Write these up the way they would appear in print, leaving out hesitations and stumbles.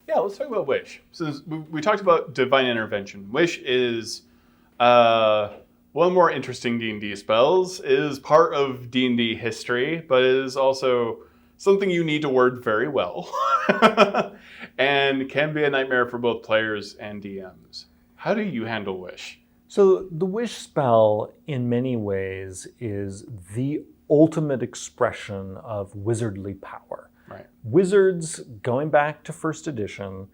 Yeah, let's talk about Wish. So we talked about Divine Intervention. Wish is one of the more interesting D&D spells, is part of D&D history, but is also something you need to word very well and can be a nightmare for both players and DMs. How do you handle Wish? So the Wish spell, in many ways, is the ultimate expression of wizardly power. Right. Wizards, going back to first edition,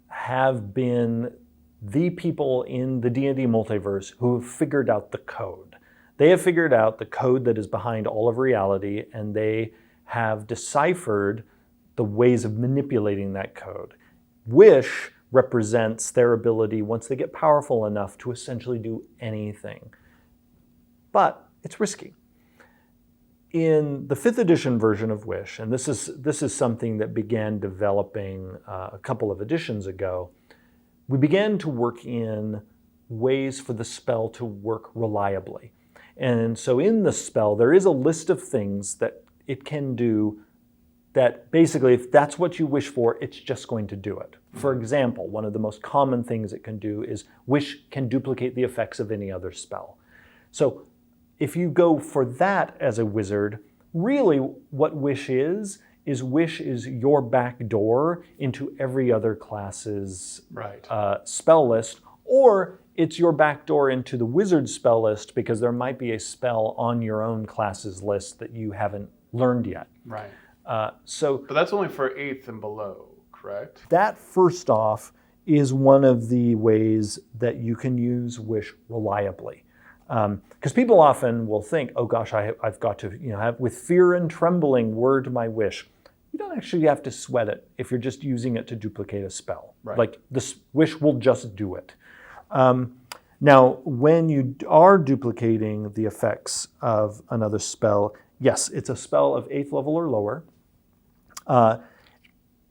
have been the people in the D&D multiverse who have figured out the code. They have figured out the code that is behind all of reality, and they have deciphered the ways of manipulating that code. Wish represents their ability, once they get powerful enough, to essentially do anything. But it's risky. In the 5th edition version of Wish, and this is something that began developing a couple of editions ago, we began to work in ways for the spell to work reliably. And so in the spell, there is a list of things that it can do that basically, if that's what you wish for, it's just going to do it. For example, one of the most common things it can do is Wish can duplicate the effects of any other spell. So if you go for that as a wizard, really what Wish is Wish is your back door into every other class's spell list, or it's your back door into the wizard spell list because there might be a spell on your own class's list that you haven't learned yet. Right. But that's only for 8th and below, correct? That, first off, is one of the ways that you can use Wish reliably. Because people often will think, oh gosh, I've got to have with fear and trembling word my wish. You don't actually have to sweat it if you're just using it to duplicate a spell. Right. Like this Wish will just do it. Now, when you are duplicating the effects of another spell, yes, it's a spell of 8th level or lower.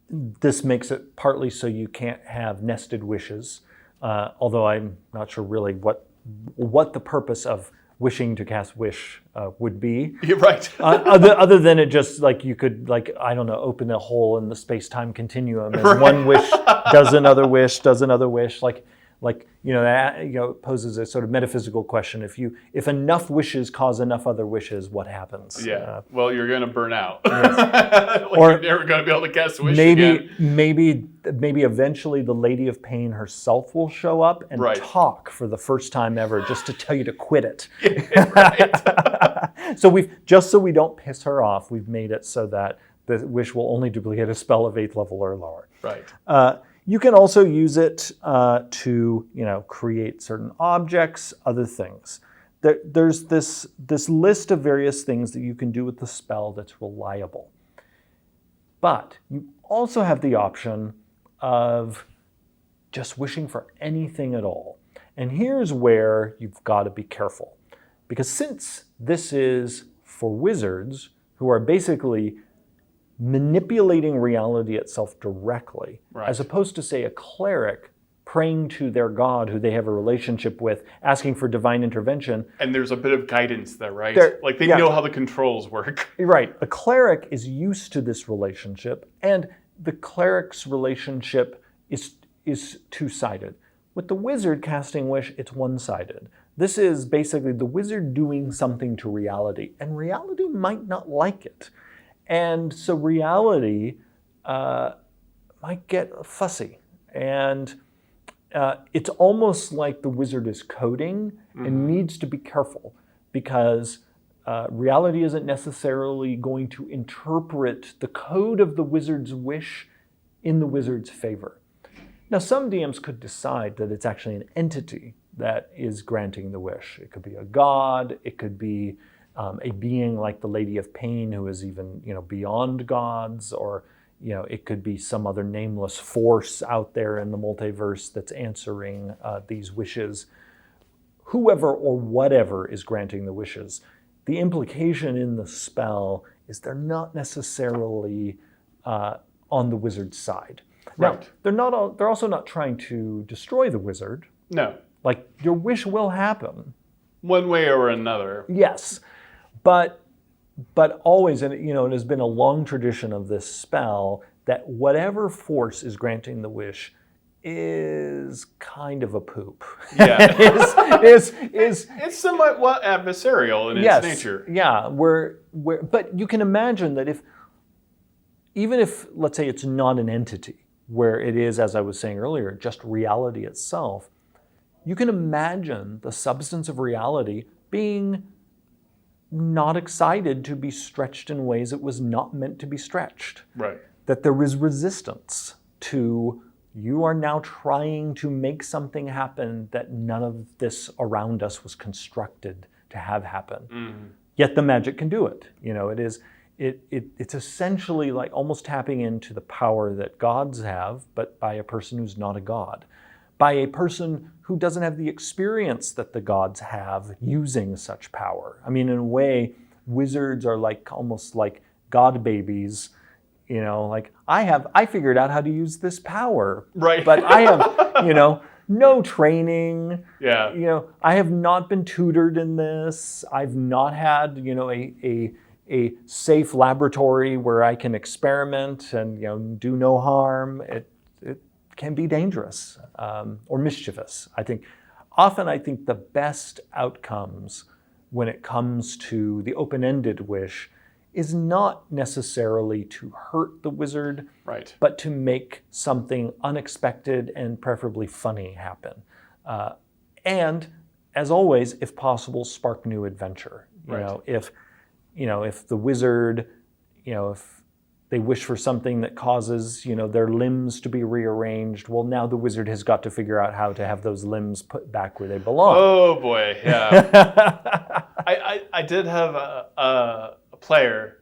This makes it partly so you can't have nested wishes, although I'm not sure really what the purpose of wishing to cast Wish would be. You're right. other than it just you could open a hole in the space-time continuum and one wish does another wish, it poses a sort of metaphysical question. If enough wishes cause enough other wishes, what happens? Yeah. Well, you're going to burn out. Yes. Or you're never going to be able to cast Wish again. Maybe eventually the Lady of Pain herself will show up and talk for the first time ever, just to tell you to quit it. Right. So we don't piss her off, we've made it so that the Wish will only duplicate a spell of 8th level or lower. Right. You can also use it to create certain objects, other things. There's this list of various things that you can do with the spell that's reliable. But you also have the option of just wishing for anything at all. And here's where you've got to be careful. Because since this is for wizards who are basically manipulating reality itself directly, as opposed to, say, a cleric praying to their god who they have a relationship with, asking for divine intervention. And there's a bit of guidance there, right? They know how the controls work. Right. A cleric is used to this relationship, and the cleric's relationship is two-sided. With the wizard casting Wish, it's one-sided. This is basically the wizard doing something to reality, and reality might not like it. And so reality might get fussy. And it's almost like the wizard is coding and needs to be careful, because reality isn't necessarily going to interpret the code of the wizard's wish in the wizard's favor. Now, some DMs could decide that it's actually an entity that is granting the wish. It could be a god, it could be a being like the Lady of Pain who is even, beyond gods, or, it could be some other nameless force out there in the multiverse that's answering these wishes. Whoever or whatever is granting the wishes, the implication in the spell is they're not necessarily on the wizard's side. Right. Now, they're also not trying to destroy the wizard. No. Like, your wish will happen. One way or another. Yes. But always, and it has been a long tradition of this spell that whatever force is granting the wish is kind of a poop. Yeah. is It's somewhat adversarial in its nature. Yeah, but you can imagine that even if, let's say, it's not an entity, where it is, as I was saying earlier, just reality itself, you can imagine the substance of reality being not excited to be stretched in ways it was not meant to be stretched. Right. That there is resistance to, you are now trying to make something happen that none of this around us was constructed to have happen. Mm-hmm. Yet the magic can do it. It's essentially like almost tapping into the power that gods have, but by a person who's not a god. By a person who doesn't have the experience that the gods have using such power. I mean, in a way, wizards are almost like god babies. Like I figured out how to use this power. Right. But I have, no training. Yeah. I have not been tutored in this. I've not had, a safe laboratory where I can experiment and, do no harm. It can be dangerous or mischievous. I think the best outcomes when it comes to the open-ended wish is not necessarily to hurt the wizard, right, but to make something unexpected and preferably funny happen. And as always, if possible, spark new adventure. If the wizard, if they wish for something that causes, their limbs to be rearranged. Well, now the wizard has got to figure out how to have those limbs put back where they belong. Oh boy, yeah. I did have a player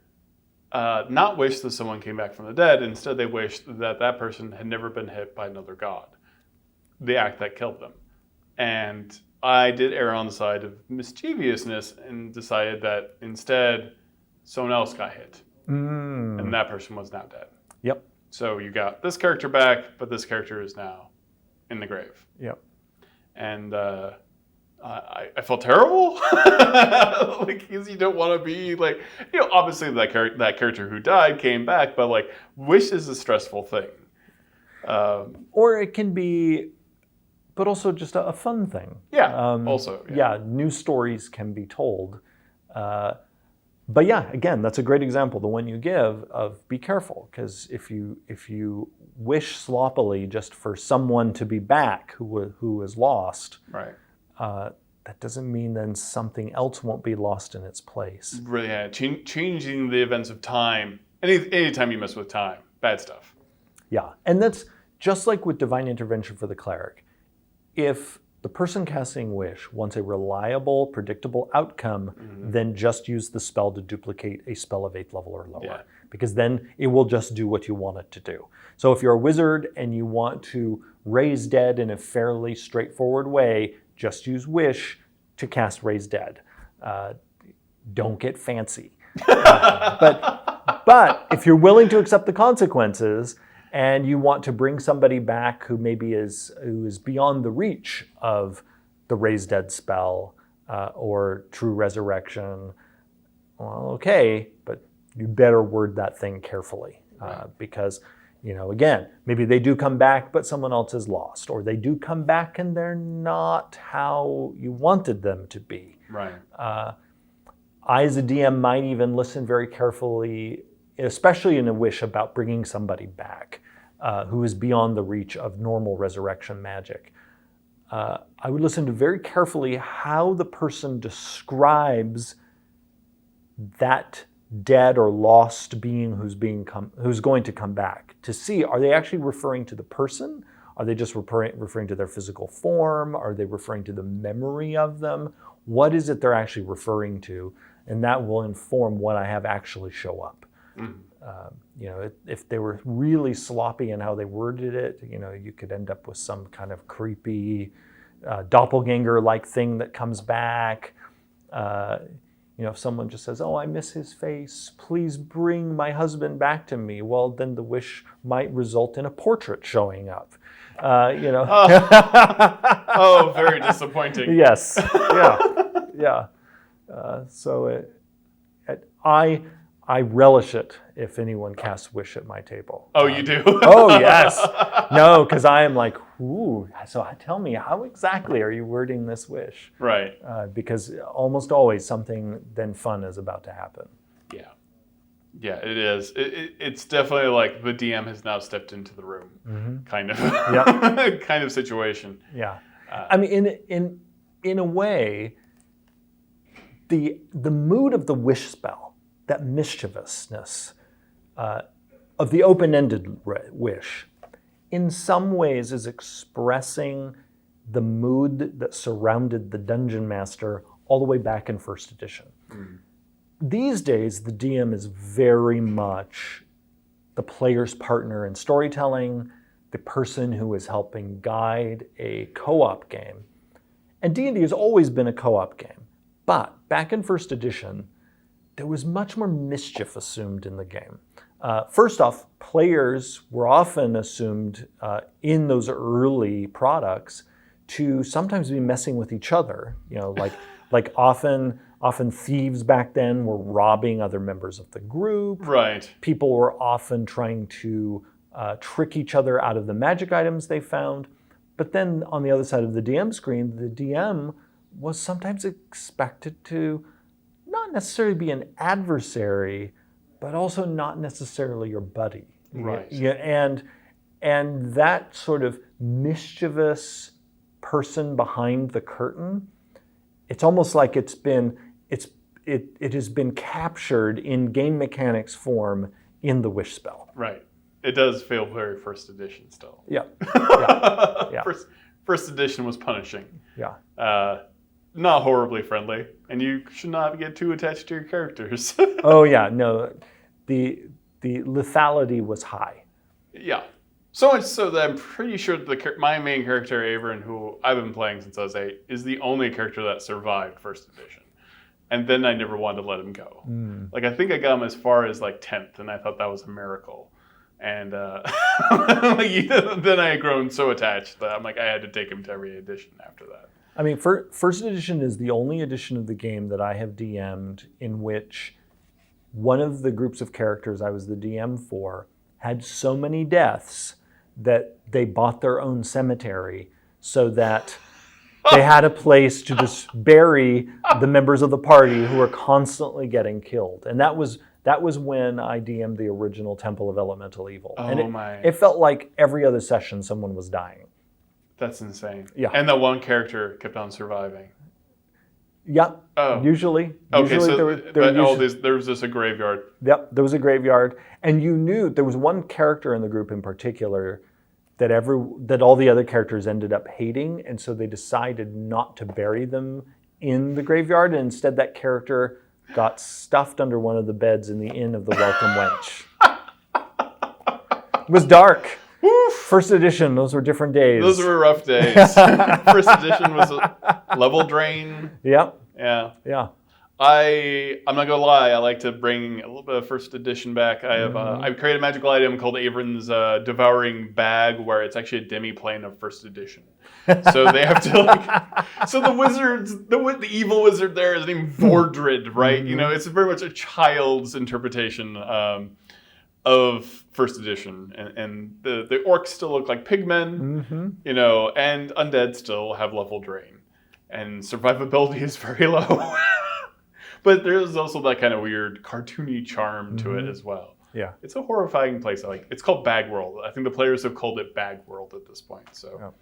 not wish that someone came back from the dead. Instead, they wished that person had never been hit by another god, the act that killed them. And I did err on the side of mischievousness and decided that instead someone else got hit. And that person was now dead. Yep. So you got this character back, but this character is now in the grave. Yep. And I felt terrible. Because you don't want to be obviously that character who died came back, but wish is a stressful thing. Or it can be, but also just a fun thing. Yeah. Also. Yeah. New stories can be told. But yeah, again, that's a great example, the one you give of be careful, because if you wish sloppily just for someone to be back who is lost, right, that doesn't mean then something else won't be lost in its place. Really, yeah. Changing the events of time. Anytime you mess with time, bad stuff. Yeah, and that's just like with divine intervention for the cleric. If the person casting wish wants a reliable, predictable outcome, then just use the spell to duplicate a spell of 8th level or lower. Because then it will just do what you want it to do. So if you're a wizard and you want to raise dead in a fairly straightforward way, just use wish to cast raise dead. Don't get fancy. But if you're willing to accept the consequences, and you want to bring somebody back who maybe who is beyond the reach of the raise dead spell or true resurrection, well, okay, but you better word that thing carefully because, again, maybe they do come back, but someone else is lost, or they do come back and they're not how you wanted them to be. Right. I, as a DM, might even listen very carefully, especially in a wish about bringing somebody back who is beyond the reach of normal resurrection magic. I would listen to very carefully how the person describes that dead or lost being who's going to come back, to see, are they actually referring to the person? Are they just referring to their physical form? Are they referring to the memory of them? What is it they're actually referring to? And that will inform what I have actually show up. If they were really sloppy in how they worded it, you could end up with some kind of creepy doppelganger-like thing that comes back. If someone just says, "Oh, I miss his face. Please bring my husband back to me." Well, then the wish might result in a portrait showing up. Oh, very disappointing. Yes. Yeah. So I I relish it if anyone casts Wish at my table. Oh, you do? Oh, yes. No, because I am like, ooh, so tell me, how exactly are you wording this wish? Right. Because almost always something then fun is about to happen. Yeah. Yeah, it is. It's definitely like the DM has now stepped into the room, kind of, kind of situation. Yeah. I mean, in a way, the mood of the wish spell, that mischievousness of the open-ended wish, in some ways is expressing the mood that surrounded the Dungeon Master all the way back in first edition. These days, the DM is very much the player's partner in storytelling, the person who is helping guide a co-op game. And D&D has always been a co-op game. But back in first edition, there was much more mischief assumed in the game. First off, players were often assumed in those early products to sometimes be messing with each other. You know, like often thieves back then were robbing other members of the group. Right. People were often trying to trick each other out of the magic items they found. But then on the other side of the DM screen, the DM was sometimes expected to not necessarily be an adversary, but also not necessarily your buddy. Right. Yeah, and that sort of mischievous person behind the curtain, it's almost like it has been captured in game mechanics form in the wish spell. Right. It does feel very first edition still. Yeah. Yeah. First edition was punishing. Yeah. Not horribly friendly, and you should not get too attached to your characters. Oh yeah, no, the lethality was high. Yeah, so much so that I'm pretty sure my main character, Eberron, who I've been playing since I was 8, is the only character that survived first edition. And then I never wanted to let him go. Like, I think I got him as far as like 10th, and I thought that was a miracle. And then I had grown so attached that I'm like, I had to take him to every edition after that. I mean, first edition is the only edition of the game that I have DM'd in which one of the groups of characters I was the DM for had so many deaths that they bought their own cemetery so that they had a place to just bury the members of the party who were constantly getting killed. And that was when I DM'd the original Temple of Elemental Evil. Oh, and my. It felt like every other session someone was dying. That's insane. Yeah. And that one character kept on surviving. Yeah. Oh. Usually. Okay, usually so there was just a graveyard. Yep, there was a graveyard. And you knew there was one character in the group in particular that all the other characters ended up hating, and so they decided not to bury them in the graveyard, and instead that character got stuffed under one of the beds in the Inn of the Welcome Wench. It was dark. Woof. First edition, those were different days. Those were rough days. First edition was a level drain. Yep. Yeah. Yeah. I'm not gonna lie, I like to bring a little bit of first edition back. I have I've created a magical item called Averon's Devouring Bag, where it's actually a demi-plane of first edition. So they have to so the wizards, the evil wizard there is named Vordred, right? You know, it's very much a child's interpretation of first edition, and the orcs still look like pigmen, you know, and undead still have level drain, and survivability is very low. But there's also that kind of weird cartoony charm to it as well. Yeah. It's a horrifying place. It's called Bag World. I think the players have called it Bag World at this point. So,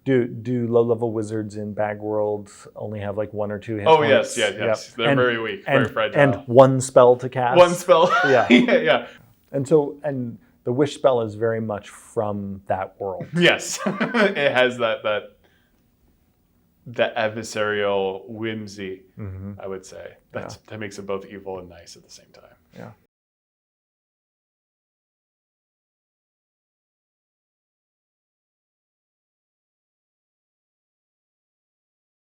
do low-level wizards in Bag World only have like 1 or 2 hit yes. points? Yep. They're very weak, very fragile. And one spell to cast? One spell. Yeah. Yeah. And the wish spell is very much from that world. Yes. It has that adversarial whimsy, I would say. That makes it both evil and nice at the same time. Yeah.